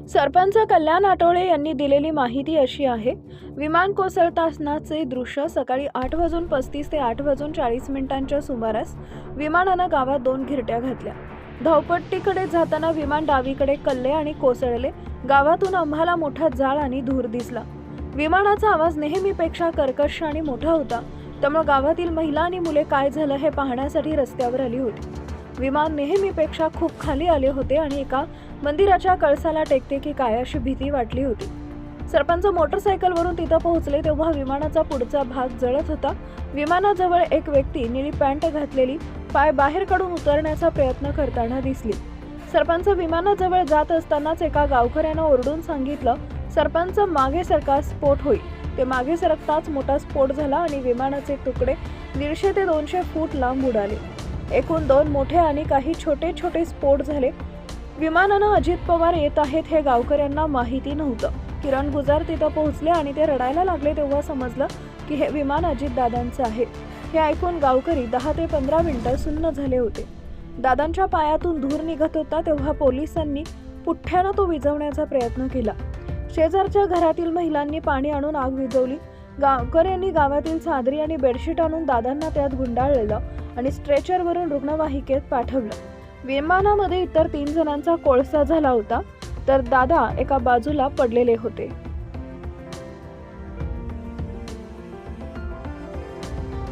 सरपंच कल्याण आठवळे यांनी दिलेली माहिती अशी आहे. विमान कोसळतानाचे दृश्य सकाळी 8:35 ते 8:40 सुमारास विमानानं गावात 2 घिरट्या घातल्या. धावपट्टीकडे जाताना विमान डावीकडे कलले आणि कोसळले. गावातून आम्हाला मोठा जाळ आणि धूर दिसला. विमानाचा आवाज नेहमीपेक्षा कर्कश आणि मोठा होता. त्यामुळे गावातील महिला आणि मुले काय झालं हे पाहण्यासाठी रस्त्यावर आली होती. विमान नेहमीपेक्षा खूप खाली आले होते आणि एका मंदिराच्या कळसाला टेकते की काय अशी भीती वाटली होती. सरपंच मोटरसायकलवरून तिथं पोहोचले तेव्हा विमानाचा पुढचा भाग जळत होता. विमानाजवळ एक व्यक्ती निळी पॅन्ट घातलेली पाय बाहेर काढून उतरण्याचा प्रयत्न करताना दिसली. सरपंच विमानाजवळ जात असतानाच एका गावकऱ्यानं ओरडून सांगितलं, सरपंच मागे सरका, स्फोट होईल. ते मागे सरकताच मोठा स्फोट झाला आणि विमानाचे तुकडे 150 ते 200 फूट लांब उडाले. एकूण 2 मोठे आणि काही छोटे छोटे स्फोट झाले. विमानानं अजित पवार येत आहेत हे गावकऱ्यांना माहिती नव्हतं. किरण गुजर तिथं पोहोचले आणि ते रडायला लागले तेव्हा समजलं की हे विमान अजितदादांचं आहे. हे ऐकून गावकरी 10 ते 15 मिनिटं सुन्न झाले होते. दादांच्या पायातून धूर निघत होता तेव्हा पोलिसांनी पुठ्ठ्यानं तो विझवण्याचा प्रयत्न केला. शेजारच्या घरातील महिलांनी पाणी आणून आग विझवली. गावकऱ्यांनी गावातील चादरी आणि बेडशीट आणून दादांना त्यात गुंडाळलेलं आणि स्ट्रेचरवरून रुग्णवाहिकेत पाठवलं. विमानामध्ये इतर 3 जणांचा कोळसा झाला होता तर दादा एका बाजूला पडलेले होते.